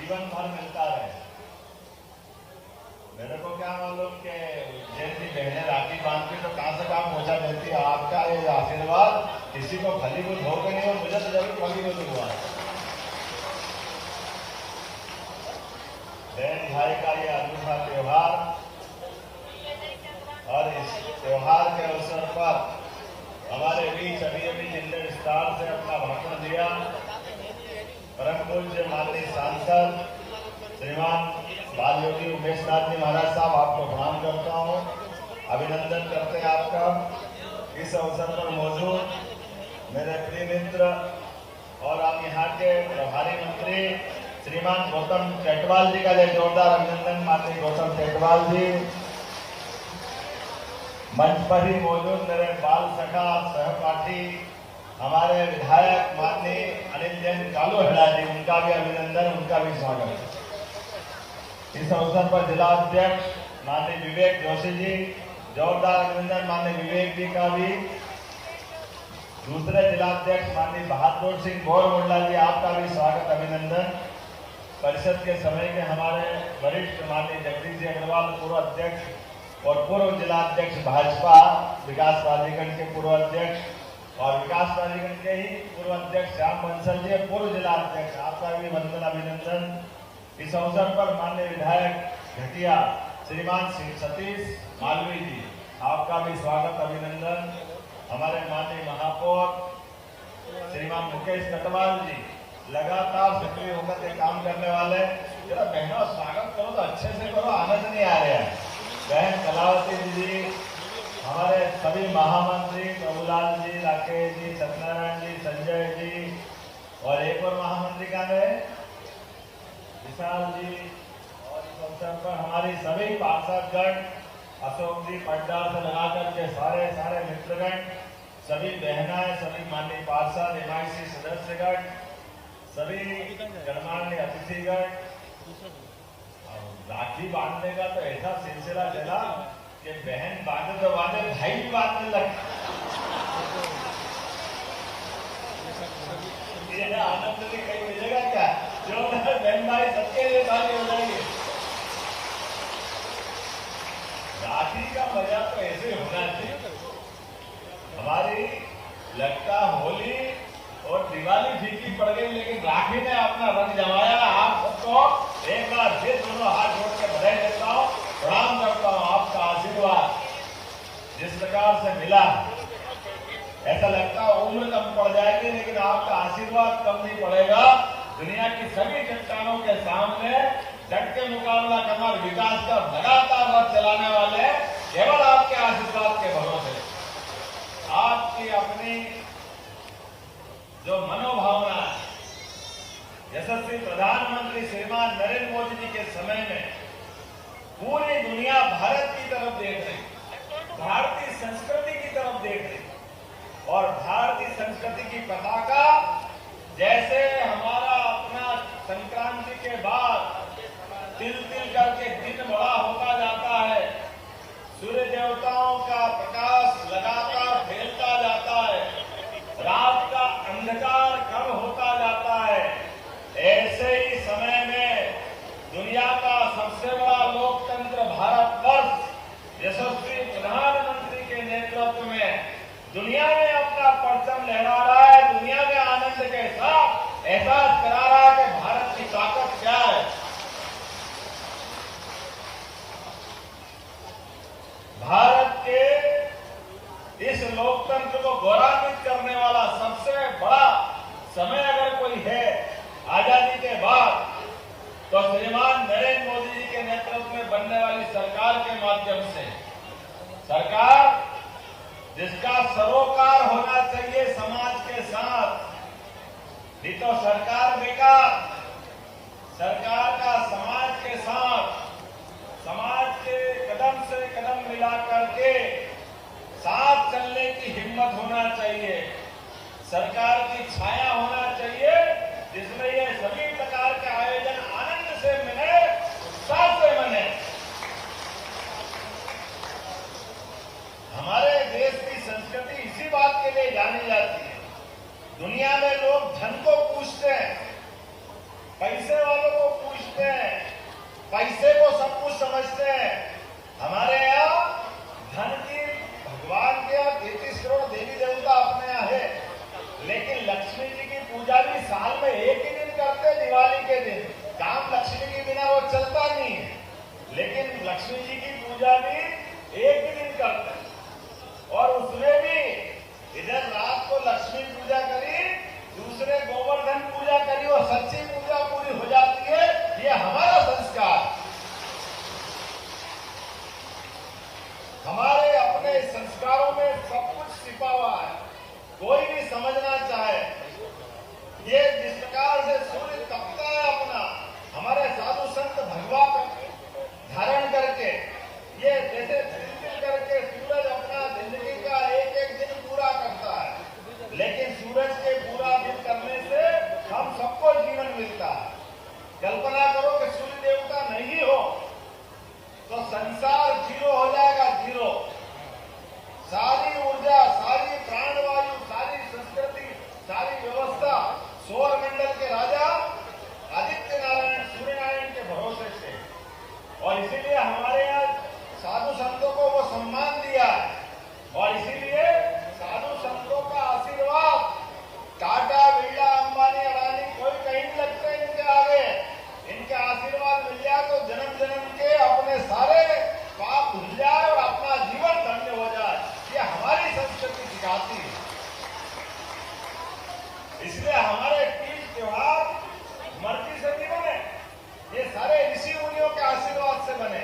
जीवन भर मिलता रहे। मेरे को क्या मालूम कि जैसी बहनें राखी बांधती तो कहां से कहां पहुंचा देती है। आपका ये आशीर्वाद किसी को फलीभूत हो के नहीं हो, मुझे तो जरूर फलीभूत हुआ। बहन भाई का ये अनूठा त्योहार, और इस त्योहार के अवसर पर हमारे बीच अभी जिले विस्तार से अपना भाषण दिया परम पूज्य माननीय सांसद श्रीमान बाल योगी उमेश नाथ जी महाराज साहब, आपको प्रणाम करता हूँ, अभिनंदन करते हैं आपका। इस अवसर पर मौजूद मेरे प्रिय मित्र और आप यहाँ के प्रभारी मंत्री श्रीमान गौतम टेटवाल जी का जोरदार अभिनंदन। माननीय गौतम टेटवाल जी, मंच पर ही मौजूद मेरे बाल सखा सहपाठी हमारे विधायक माननीय अनिल जैन कालू हेड़ा जी, उनका भी अभिनंदन, उनका भी स्वागत। इस अवसर पर जिला अध्यक्ष माननीय विवेक जोशी जी, जोरदार अभिनंदन माननीय विवेक जी का भी। दूसरे जिला अध्यक्ष माननीय बहादुर सिंह बोरमुंडा जी, आपका भी स्वागत अभिनंदन। परिषद के समय के हमारे वरिष्ठ माननीय जगदीश जी अग्रवाल पूर्व अध्यक्ष और पूर्व जिला अध्यक्ष भाजपा विकास प्राधिकरण के पूर्व अध्यक्ष, और विकास प्राधिकरण के ही पूर्व अध्यक्ष श्याम बंसल जी पूर्व जिला अध्यक्ष, आपका भी वंदन अभिनंदन। इस अवसर पर माननीय विधायक घटिया श्रीमान सतीश मालवी जी, आपका भी स्वागत अभिनंदन। हमारे माननीय महापौर श्रीमान मुकेश कटवाल जी, लगातार सक्रिय होकर के काम करने वाले। जरा बहनों स्वागत करो तो अच्छे से करो, आनंद नहीं आ रहा है। बहन कलावती जी, हमारे सभी महामंत्री प्रभुलाल जी, राकेश जी, सत्यनारायण जी, संजय जी, और एक और महामंत्री का है विशाल जी। और इस अवसर पर हमारी सभी पार्षदगण, अशोक जी पड्डा से लगा करके सारे मित्रगण, सभी बहनाएं, सभी माननीय पार्षद, MIC सदस्यगण, सभी गणमान्य अतिथिगण। राखी बांधने का तो ऐसा सिलसिला चला कि बहन बांधे तो बांधे, भाई भी बांधने लगे। ये आनंद भी कहीं मिलेगा क्या? जो बहन भाई सबके लिए ताली हो जाएगी। राखी का मजा तो ऐसे होना चाहिए। हमारी लगता होली और दिवाली फीकी पड़ गई, लेकिन राखी ने अपना रंग जमाया। आप सबको एक बार फिर दोनों हाथ जोड़ के बधाई देता हूँ, प्रणाम करता हूँ। आपका आशीर्वाद जिस प्रकार से मिला, ऐसा लगता है उम्र कम पड़ जाएगी, लेकिन आपका आशीर्वाद कम नहीं पड़ेगा। दुनिया की सभी चट्टानों के सामने डट के मुकाबला करना, विकास का लगातार रथ चलाने वाले केवल आपके आशीर्वाद के भरोसे। आपकी अपनी जो मनोभावना है, यशस्वी प्रधानमंत्री श्रीमान नरेंद्र मोदी जी के समय में पूरी दुनिया भारत की तरफ देख रही, भारतीय संस्कृति की तरफ देख रही, और भारतीय संस्कृति की पताका जैसे हमारा अपना संक्रांति के बाद तिल तिल करके दिन बड़ा होता जाता है, सूर्य देवताओं का प्रकाश लगातार फैलता जाता है, रात का अंधकार कम होता जाता है, ऐसे ही समय में दुनिया का सबसे बड़ा लोकतंत्र भारतवर्ष यशस्वी प्रधानमंत्री के नेतृत्व में दुनिया में अपना परचम लहरा रहा है। दुनिया में आनंद के साथ एहसास करा रहा है कि भारत की ताकत क्या है। भारत के इस लोकतंत्र को गौरवान्वित करने वाला सबसे बड़ा समय अगर कोई है आजादी के बाद, तो श्रीमान नरेंद्र मोदी जी के नेतृत्व में बनने वाली सरकार के माध्यम से, सरकार जिसका सरोकार होना चाहिए समाज के साथ, नहीं तो सरकार बेकार। सरकार का समाज के साथ, समाज के कदम से कदम मिला करके साथ चलने की हिम्मत होना चाहिए। सरकार की छाया होना चाहिए जिसमें ये सभी प्रकार के आयोजन आनंद से मिले, उत्साह से मने। हमारे देश की संस्कृति इसी बात के लिए जानी जाती है। दुनिया में लोग धन को पूछते हैं, पैसे वालों को पूछते पैसे को सब कुछ समझते हैं। हमारे यहाँ धन की भगवान के यहाँ 33 करोड़ देवी देवता अपने यहाँ है, लेकिन लक्ष्मी जी की पूजा भी साल में एक ही दिन करते हैं, दिवाली के दिन। काम लक्ष्मी के बिना वो चलता नहीं है, लेकिन लक्ष्मी जी की पूजा भी एक ही दिन करते हैं। और उसमें भी इधर रात को लक्ष्मी पूजा करी, दूसरे गोवर्धन पूजा करी और सच्ची पूजा पूरी हो जाती है। ये हमारा संस्कार, हमारे अपने संस्कारों में सब कुछ छिपा हुआ है। कोई भी समझना चाहे, ये जिस प्रकार से सूर्य तपता है अपना, हमारे साधु संत भगवा धारण करके, ये जैसे तिल करके सूरज अपना जिंदगी का एक एक दिन पूरा करता है, लेकिन सूरज के पूरा दिन करने से हम सबको जीवन मिलता है। कल्पना करो कि सूर्य देवता नहीं हो तो संसार जीरो हो जाएगा, जीरो। सारी ऊर्जा, सारी प्राणवायु, सारी संस्कृति, सारी व्यवस्था सौर मंडल के राजा आदित्य नारायण सूर्य नारायण के भरोसे से। और इसीलिए हमारे यहाँ साधु संतों को वो सम्मान दिया है, और इसीलिए साधु संतों का आशीर्वाद टाटा, बिरला, अंबानी, अडानी कोई कहीं नहीं लगते इनके आगे। इनके आशीर्वाद मिल जाए तो जन्म जन्म के अपने सारे पाप धुल जाए और अपना जीवन धन्य हो जाए। ये हमारी संस्कृति सिखाती है। इसलिए हमारे तीज त्योहार मर्जी से नहीं बने, ये सारे ऋषि मुनियों के आशीर्वाद से बने।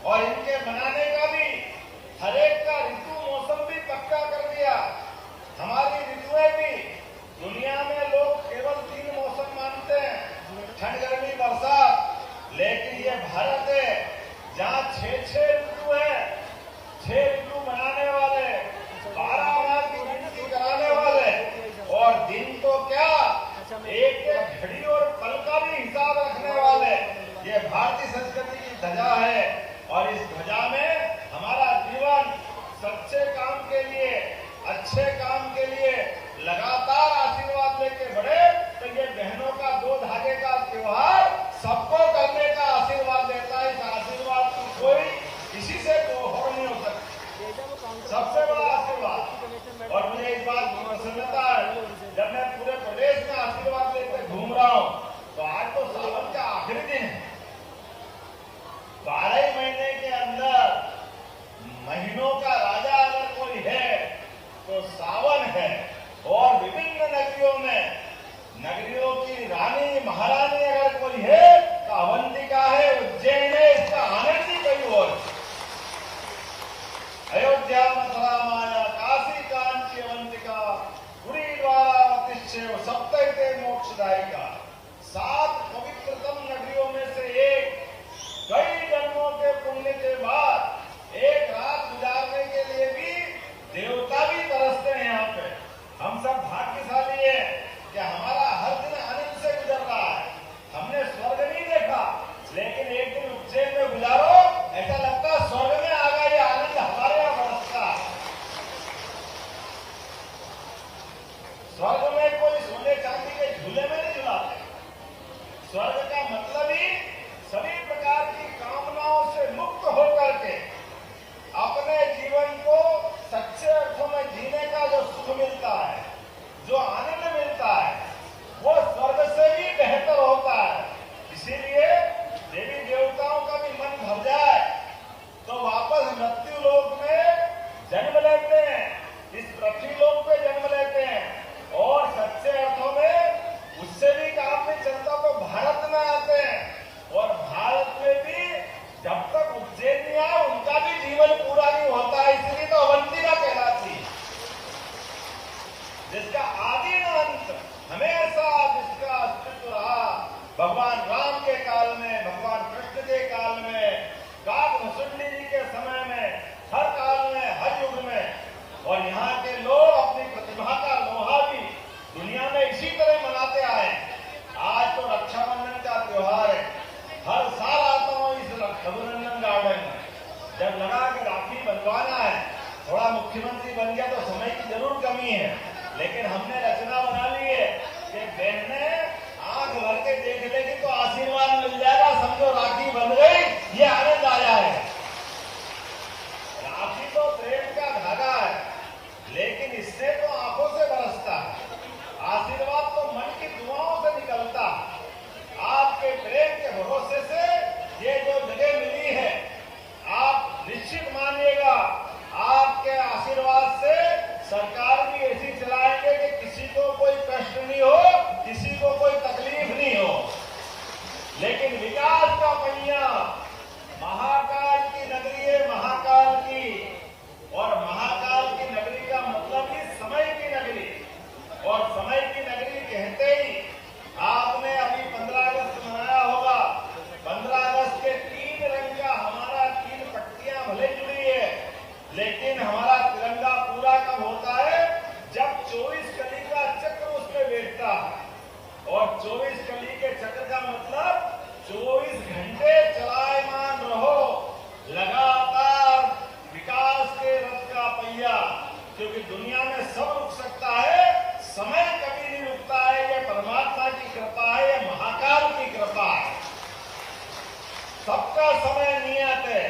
और इनके बनाने का भी हर एक का ऋतु मौसम भी पक्का कर दिया। हमारी ऋतुएं भी, दुनिया में लोग केवल 3 मौसम मानते हैं, ठंड, गर्मी, बरसात, लेकिन ये भारत है जहाँ 6 ऋतु है, 6 ऋतु बनाने वाले, 12 माह की गिनती कराने वाले, और दिन तो क्या एक एक घड़ी और पल का भी हिसाब रखने वाले। ये भारतीय संस्कृति की ध्वजा है, और इस ध्वजा में हमारा जीवन सच्चे काम के लिए, अच्छे काम के लिए लगातार आशीर्वाद लेके बढ़े। तो ये बहनों का 2 धागे का त्योहार सबको करने का आशीर्वाद देता है। इस आशीर्वाद की कोई किसी से और नहीं हो सकती, सबसे बड़ा आशीर्वाद। और मुझे इस बात की प्रसन्नता है, जब मैं पूरे प्रदेश में आशीर्वाद लेकर घूम रहा हूँ, तो आज तो सावन का आखिरी दिन है। 12 महीने के अंदर महीनों का राजा अगर कोई है तो सावन है। और विभिन्न नगरियों में नगरियों की रानी महारानी अगर कोई है तो अवंतिका है, उज्जैन है। इसका आनंद ही कहीं और। अयोध्या, मथुरा, माया, काशी, कांची, अवंतिका, पुरी, द्वारा, प्रतिष्ठेय, सप्तैते मोक्षदायिका। 7 पवित्रतम नगरियों में से एक। कई जन्मों के पुण्य के बाद एक रात गुजारने के लिए भी देवता भी तरसते हैं यहाँ पे। हम सब भाग्यशाली है कि हमारा हर दिन आनंद से गुजर रहा है। हमने स्वर्ग नहीं देखा, लेकिन एक दिन उज्जैन में गुजारो, ऐसा लगता है स्वर्ग में आ गया। ये आनंद हमारे यहाँ बरसता है। स्वर्ग में कोई सोने चांदी के झूले में नहीं झुलाते। स्वर्ग का मतलब ही सभी प्रकार की कामनाओं से मुक्त होकर के अपने जीवन को सच्चे अर्थों में जीने का जो सुख मिलता है, जो आनंद मिलता है, वो स्वर्ग से भी बेहतर होता है। इसीलिए देवी देवताओं का भी मन भर जाए तो वापस मृत्यु लोक में जन्म लेते हैं, इस पृथ्वी लोक पे जन्म लेते हैं, और सच्चे अर्थों में उससे भी काम नहीं चलता तो भारत में आते हैं। और भारत में भी जब तक उज्जैन नहीं आए उनका भी जीवन पूरा नहीं होता है। इसलिए तो अवंतिका कहलाती है, जिसका आदि न अंत, हमेशा जिसका अस्तित्व रहा भगवान राम के काल में, भगवान कृष्ण के काल में, काकभुसुंडी जी के समय में, हर काल में, हर युग में। और यहाँ के लोग अपनी प्रतिभा का लोहा भी दुनिया में इसी तरह मनाते आए। आज तो रक्षाबंधन का त्योहार है। हर साल आता हूँ इस रघुनंदन गार्डन में, जब लगा कि राखी बंधवाना है। थोड़ा मुख्यमंत्री बन गया तो समय की जरूर कमी है, लेकिन हमने रचना बना ली है कि बहनें आंख आंख भर के देख लेगी तो आशीर्वाद मिल जाएगा, समझो राखी बन गई, ये आनंद आया है। राखी तो प्रेम का धागा है, लेकिन इससे तो आंखों से बरसता है। आशीर्वाद तो मन की दुआओं से निकलता है। आपके प्रेम के भरोसे से ये जो जगह मिली है, आप निश्चित मानिएगा आपके आशीर्वाद से सरकार भी ऐसी चलाएंगे कि किसी को कोई कष्ट नहीं हो, किसी को कोई तकलीफ नहीं हो। लेकिन विकास का पहिया महाकाल की नगरी है, महाकाल की, और महाकाल की नगरी का मतलब ही समय की नगरी। और समय की नगरी कहते ही आपने अभी 15 अगस्त मनाया होगा। 15 अगस्त के 3 रंग का हमारा 3 पट्टियां भले जुड़ी है, लेकिन हमारा तिरंगा पूरा कब होता है? जब 24 कली का चक्र उस पर बैठता है। और 24 कली के चक्र का मतलब 24 घंटे चलायमान रहो, लगातार विकास के रथ का पहिया। क्योंकि दुनिया में सब रुक सकता है, समय कभी नहीं रुकता है। यह परमात्मा की कृपा है, यह महाकाल की कृपा है। सबका समय नियत है,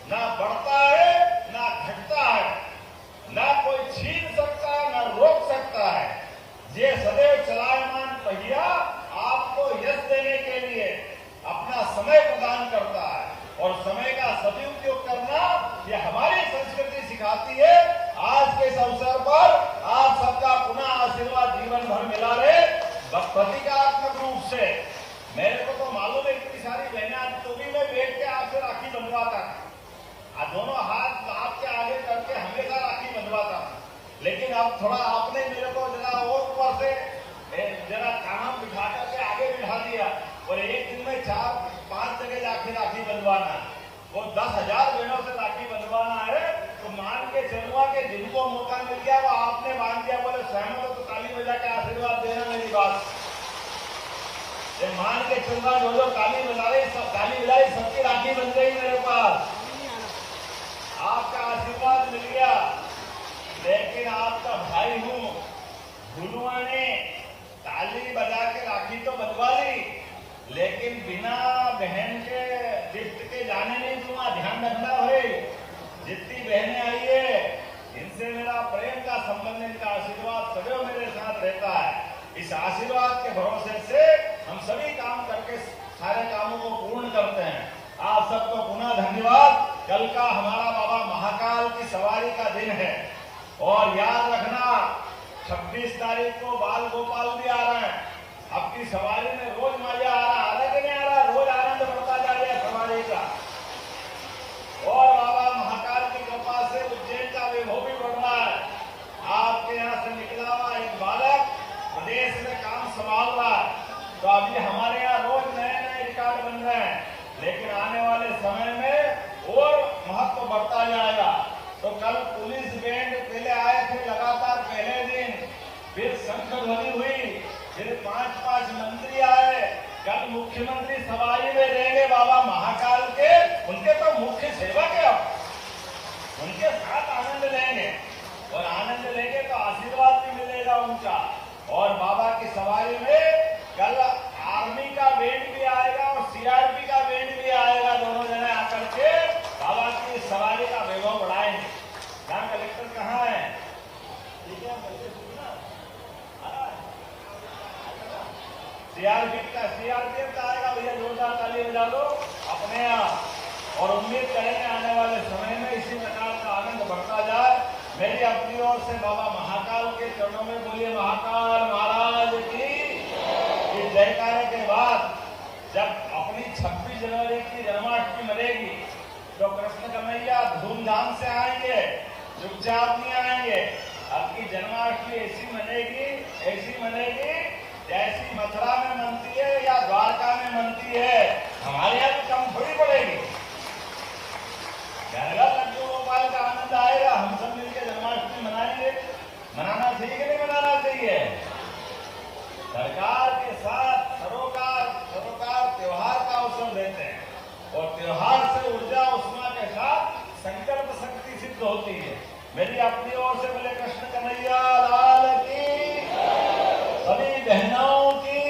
ना बढ़ता है ना घटता है, ना कोई छीन सकता है ना रोक सकता है। ये सदैव चलायमान पहिया आपको यश देने के लिए अपना समय प्रदान करता है। और समय का सदुपयोग करना यह हमारी संस्कृति सिखाती है। आज के इस अवसर पर आप सबका पुनः आशीर्वाद जीवन भर मिला रहे, प्रतीकात्मक रूप से। मेरे को तो मालूम है इतनी सारी बहनें, तो भी मैं बैठ के आपसे राखी बंधवाता था, दोनों हाथ आपके आगे करके हमेशा राखी बंधवाता था। लेकिन अब थोड़ा आपने मेरे को जरा और ऊपर से जरा काम बिठा करके आगे बिठा दिया, और एक दिन में 4-5 जगह जाके राखी बंधवाना है। वो 10,000 बहनों से राखी बंधवाना है, तो मान के चलूंगा कि जिनको मौका मिल गया वो आपने मान दिया, बोले सहमत हो तो ताली बजा के आशीर्वाद देना मेरी बात। ये मान के चलूंगा, जो ताली बजा रही, सब ताली बजाई, सबकी राखी बन गई मेरे पास, आपका आशीर्वाद मिल गया। लेकिन आपका भाई हूं, गुरुआ ने ताली बजा के राखी तो बंधवा ली, लेकिन बिना बहन के गिफ्ट के जाने नहीं दूंगा। ध्यान रखना भाई, जितनी बहनें आई है इनसे मेरा प्रेम का संबंध, इनका आशीर्वाद सदैव मेरे साथ रहता है। इस आशीर्वाद के भरोसे से हम सभी काम करके सारे कामों को पूर्ण करते हैं। आप सबको पुनः धन्यवाद। कल का हमारा बाबा महाकाल की सवारी का दिन है, और याद रखना 26 तारीख को बाल गोपाल भी आ रहे हैं। आपकी सवारी में रोज मजा आ रहा, अलग नहीं आ रहा, रोज आनंद बढ़ता जा रहा है सवारी का। और बाबा महाकाल की कृपा से उज्जैन का वैभव भी बढ़ रहा है। आपके यहाँ से निकला हुआ एक बालक प्रदेश में काम संभाल रहा है, तो अभी हमारे यहाँ रोज नए रिकॉर्ड बन रहे हैं, लेकिन आने वाले समय में और महत्व बढ़ता जाएगा। तो कल पुलिस बैंड पहले आए थे, लगातार पहले दिन, फिर शंख ध्वनि हुई, फिर 5-5 मंत्री आए। कल मुख्यमंत्री सवारी में रहेंगे बाबा महाकाल के, उनके तो मुख्य सेवक है, उनके साथ आनंद लेंगे, और आनंद लेंगे तो आशीर्वाद भी मिलेगा उनका। और बाबा की सवारी में कल आर्मी का बैंड भी आएगा और सीआरपी का बैंड भी आएगा, दोनों जने आकर के बाबा की सवारी का वैभव बढ़ाएंगे। यहाँ कलेक्टर कहाँ है? सीआरपीएफ का आएगा भैया, जोरदार ताली बजा दो अपने यहाँ। और उम्मीद करेंगे आने वाले समय में इसी प्रकार का आनंद बढ़ता जाए। मेरी अपनी ओर से बाबा महाकाल के चरणों में बोलिए महाकाल महाराज की जयकारे के बाद जब अपनी 26 जनवरी की जन्माष्टमी मनेगी, तो कृष्ण कन्हैया धूमधाम से आएंगे, चुपचाप नहीं आएंगे। आपकी जन्माष्टमी ऐसी मनेगी जैसी मथुरा में मनती है या द्वारका में मनती है। हमारे यहाँ तो कम थोड़ी पड़ेगी, घर घर लड्डू गोपाल का आनंद आएगा। हम सब मिलकर जन्माष्टमी मनाएंगे। मनाना चाहिए कि नहीं मनाना चाहिए? सरकार के साथ सरोकार त्योहार का अवसर देते हैं, और त्योहार से ऊर्जा उष्मा के साथ संकल्प शक्ति सिद्ध होती है। मेरी अपनी ओर से बोले कृष्ण कन्हैया लाल की, सभी बहनों की,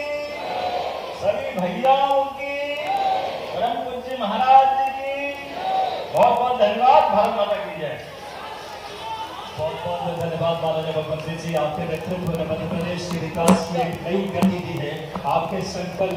भैयाओं की, परम पूज्य महाराज जी की बहुत बहुत धन्यवाद। भारत माता की जय। बहुत बहुत धन्यवाद माननीय मुख्यमंत्री जी, आपके नेतृत्व ने मध्य प्रदेश के विकास में एक नई गति दी है। आपके संकल्प